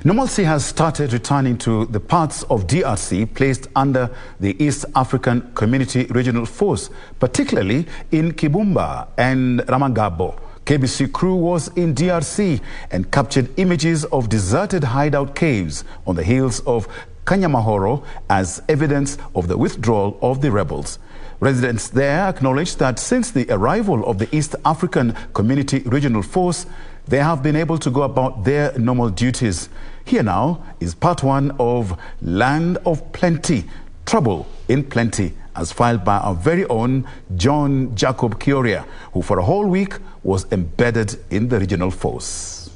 Normalcy has started returning to the parts of DRC placed under the East African Community Regional Force, particularly in Kibumba and Rumangabo. KBC crew was in DRC and captured images of deserted hideout caves on the hills of Kanyamahoro as evidence of the withdrawal of the rebels. Residents there acknowledged that since the arrival of the East African Community Regional Force, they have been able to go about their normal duties. Here now is part one of Land of Plenty, Trouble in Plenty, as filed by our very own John Jacob Kioria, who for a whole week was embedded in the regional force.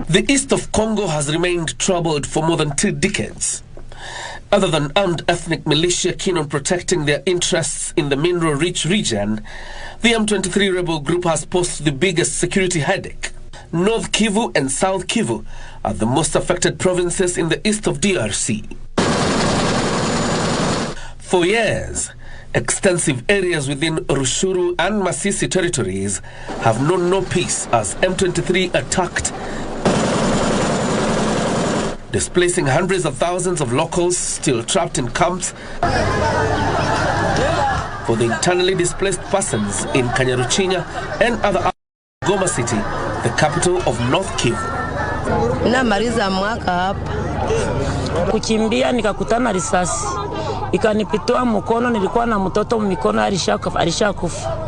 The east of Congo has remained troubled for more than 2 decades. Other than armed ethnic militia keen on protecting their interests in the mineral-rich region, the M23 rebel group has posed the biggest security headache. North Kivu and South Kivu are the most affected provinces in the east of DRC. For years, extensive areas within Rushuru and Masisi territories have known no peace as M23 attacked, displacing hundreds of thousands of locals still trapped in camps. For the internally displaced persons in Kanyaruchinya and other Goma City, the capital of North Kivu. Namaliza mwaka hapa. Kukimbia nikakutana risasi. Ikanipitua mkono, nilikuwa na mtoto mikono alishakufa.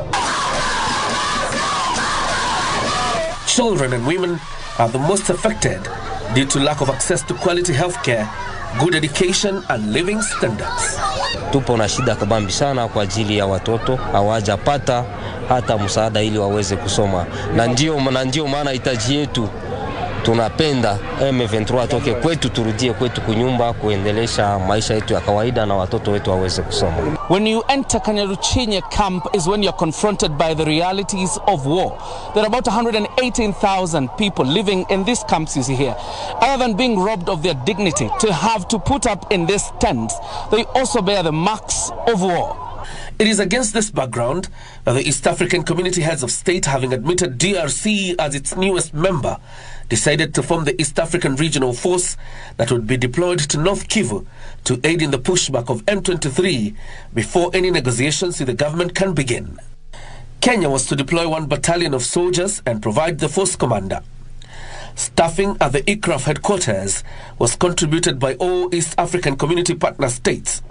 Children and women are the most affected due to lack of access to quality healthcare, good education and living standards. Tupo na shida kabambi sana kwa ajili ya watoto, hawajapata hata msaada ili waweze kusoma. Na ndio maana hitaji yetu, tunapenda M23 atoke kwetu, turudie kwetu kunyumba, kuendelesha maisha yetu ya kawaida na watoto wetu waweze kusoma. When you enter Kanyaruchinya camp is when you're confronted by the realities of war. There are about 118,000 people living in these camps you see here. Other than being robbed of their dignity to have to put up in these tents, they also bear the marks of war. It is against this background that the East African Community Heads of State, having admitted DRC as its newest member, decided to form the East African Regional Force that would be deployed to North Kivu to aid in the pushback of M23 before any negotiations with the government can begin. Kenya was to deploy 1 battalion of soldiers and provide the force commander. Staffing at the ICRAF headquarters was contributed by all East African Community Partner States.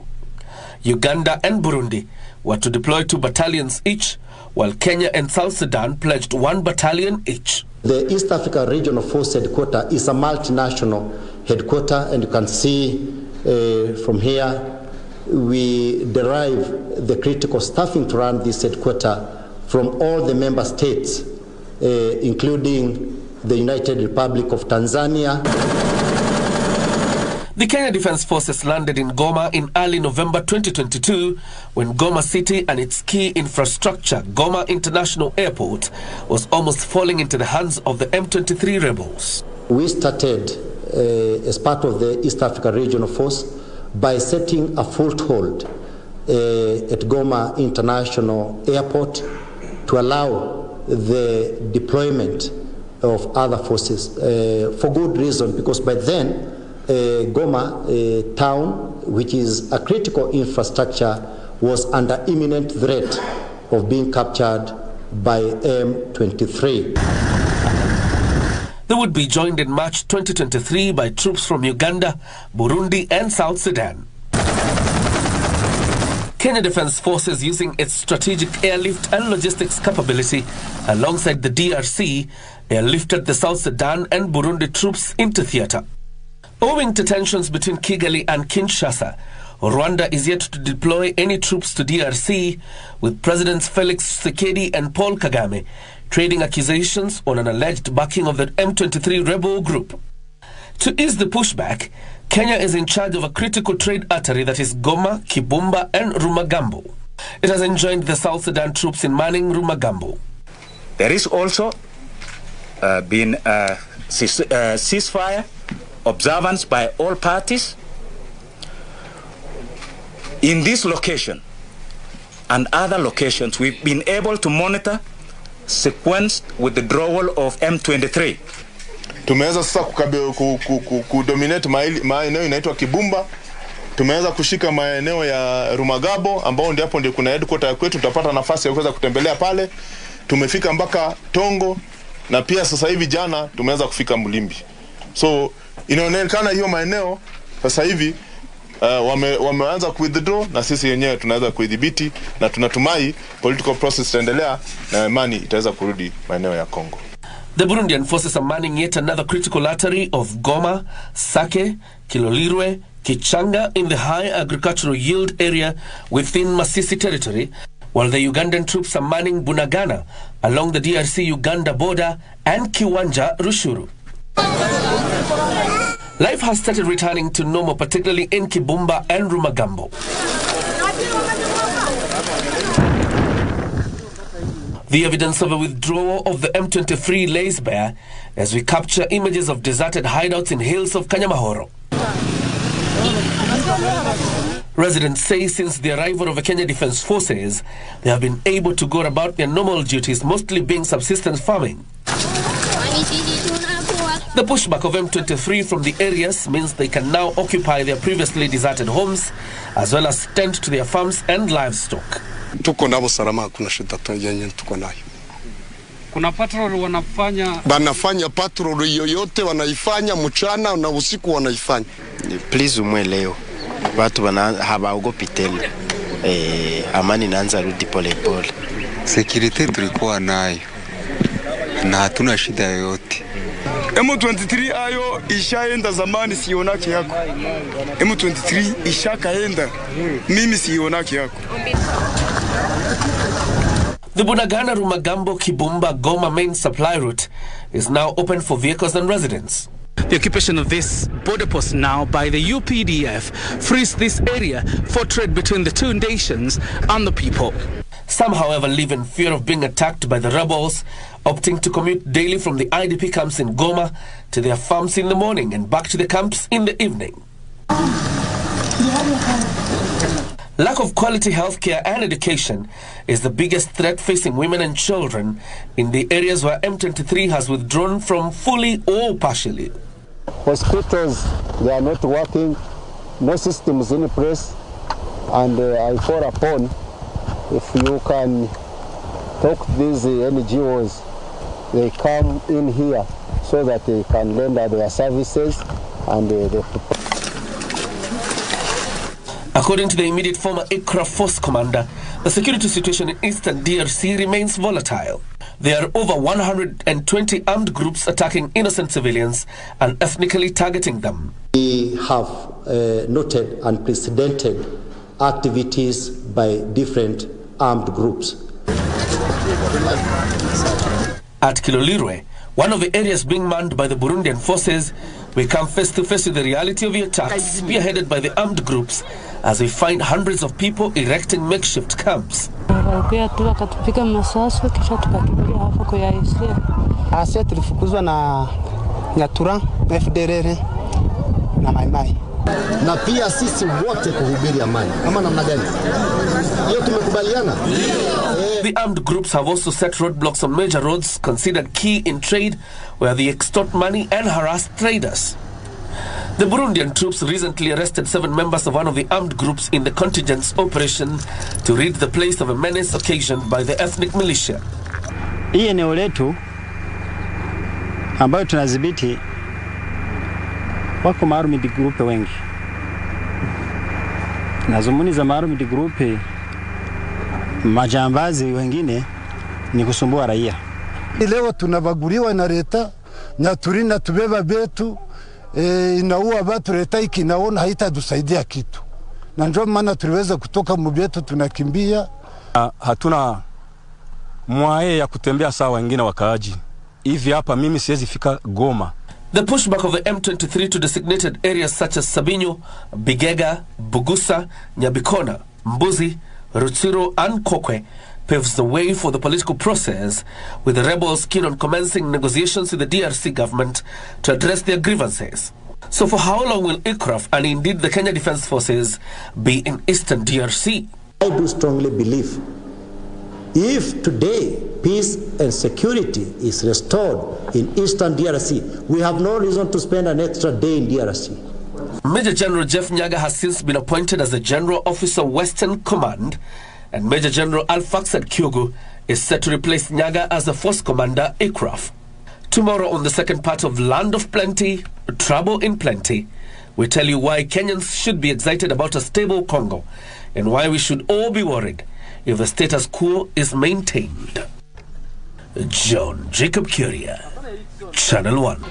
Uganda and Burundi were to deploy 2 battalions each, while Kenya and South Sudan pledged 1 battalion each. The East Africa Regional Force Headquarters is a multinational headquarters, and you can see from here we derive the critical staffing to run this headquarters from all the member states, including the United Republic of Tanzania. The Kenya Defence Forces landed in Goma in early November 2022 when Goma City and its key infrastructure, Goma International Airport, was almost falling into the hands of the M23 rebels. We started as part of the East Africa Regional Force by setting a foothold at Goma International Airport to allow the deployment of other forces for good reason, because by then Goma town, which is a critical infrastructure, was under imminent threat of being captured by M23. They would be joined in March 2023 by troops from Uganda, Burundi and South Sudan. Kenya Defence Forces, using its strategic airlift and logistics capability alongside the DRC, airlifted the South Sudan and Burundi troops into theatre. Owing to tensions between Kigali and Kinshasa, Rwanda is yet to deploy any troops to DRC, with Presidents Felix Tshisekedi and Paul Kagame trading accusations on an alleged backing of the M23 rebel group. To ease the pushback, Kenya is in charge of a critical trade artery that is Goma, Kibumba and Rumangabo. It has enjoined the South Sudan troops in manning Rumangabo. There is also been a ceasefire observance by all parties. In this location, and other locations, we've been able to monitor sequenced withdrawal of M23. Tumeweza sasa kudominate maeneo inaitwa Kibumba. Tumeweza kushika maeneo ya Rumangabo ambao ndipo kuna headquarter kwetu, tutapata nafasi ya kuweza kutembelea pale. Tumefika mpaka Tongo na pia sasa hivi jana tumeweza kufika Mlimbi. So inaonekana hiyo maeneo sasa hivi wameanza withdraw na sisi wenyewe tunaweza kuidhibiti na tunatumai political process itaendelea na amani itaweza kurudi maeneo ya Kongo. The Burundian forces are manning yet another critical artery of Goma, Sake, Kilolirwe, Kichanga in the high agricultural yield area within Masisi territory, while the Ugandan troops are manning Bunagana along the DRC-Uganda border and Kiwanja, Rushuru. Life has started returning to normal, particularly in Kibumba and Rumangabo. The evidence of a withdrawal of the M23 lays bare as we capture images of deserted hideouts in hills of Kanyamahoro. Residents say since the arrival of the Kenya Defence Forces, they have been able to go about their normal duties, mostly being subsistence farming. The pushback of M23 from the areas means they can now occupy their previously deserted homes, as well as tend to their farms and livestock. Tuko nabo salama, kuna shida yenye tuko nayo. Kuna patrol wanafanya patrol yoyote wanaifanya mchana na usiku wanaifanya. Please umweleo. Watu hawaogopi tena. Amani inaanza rudi pole pole. Security tulikuwa nayo na hatuna shida yoyote. M23 ayo ishaenda zamani, sionaki yako. M23 ishakaenda, mimi sionaki yako. The Bunagana, Rumangabo, Kibumba, Goma main supply route is now open for vehicles and residents. The occupation of this border post now by the UPDF frees this area for trade between the two nations and the people. Some, however, live in fear of being attacked by the rebels, opting to commute daily from the IDP camps in Goma to their farms in the morning and back to the camps in the evening. Lack of quality healthcare and education is the biggest threat facing women and children in the areas where M23 has withdrawn from fully or partially. Hospitals, they are not working, no systems in place, and I call upon if you can talk to these NGOs, they come in here so that they can render their services and According to the immediate former ICRA force commander, the security situation in eastern DRC remains volatile. There are over 120 armed groups attacking innocent civilians and ethnically targeting them. We have noted unprecedented activities by different armed groups. At Kilolirwe, one of the areas being manned by the Burundian forces, we come face to face with the reality of the attacks spearheaded by the armed groups as we find hundreds of people erecting makeshift camps. Na pia sisi wote kuhubiri amani. Ama namna gani? Hiyo tumekubaliana. The armed groups have also set roadblocks on major roads considered key in trade where they extort money and harass traders. The Burundian troops recently arrested 7 members of one of the armed groups in the contingent's operation to rid the place of a menace occasioned by the ethnic militia. Hii eneo letu ambayo tunadhibiti wako armed group wengi. Na zumuni za armed group majambazi wengine ni kusumbua raia. Leo tunabaguriwa na leta na turina tubeba betu inaua watu, leta ikinaona haitatusaidia kitu. Na ndio maana tuliweza kutoka mbetu tunakimbia. Hatuna mwae ya kutembea sawa wengine wakaaji. Hivi hapa mimi siwezi fika Goma. The pushback of the M23 to designated areas such as Sabinyo, Bigega, Bugusa, Nyabikona, Mbuzi, Rutsiro and Kokwe paves the way for the political process, with the rebels keen on commencing negotiations with the DRC government to address their grievances. So for how long will ICRAF and indeed the Kenya Defence Forces be in eastern DRC? I do strongly believe if today peace and security is restored in Eastern DRC, we have no reason to spend an extra day in DRC. Major General Jeff Nyaga has since been appointed as the General Officer Western Command, and Major General Alfaxad Kyogo is set to replace Nyaga as the Force Commander ICRAF. Tomorrow on the second part of Land of Plenty, Trouble in Plenty, we tell you why Kenyans should be excited about a stable Congo and why we should all be worried if the status quo is maintained. John Jacob Kioria, Channel 1.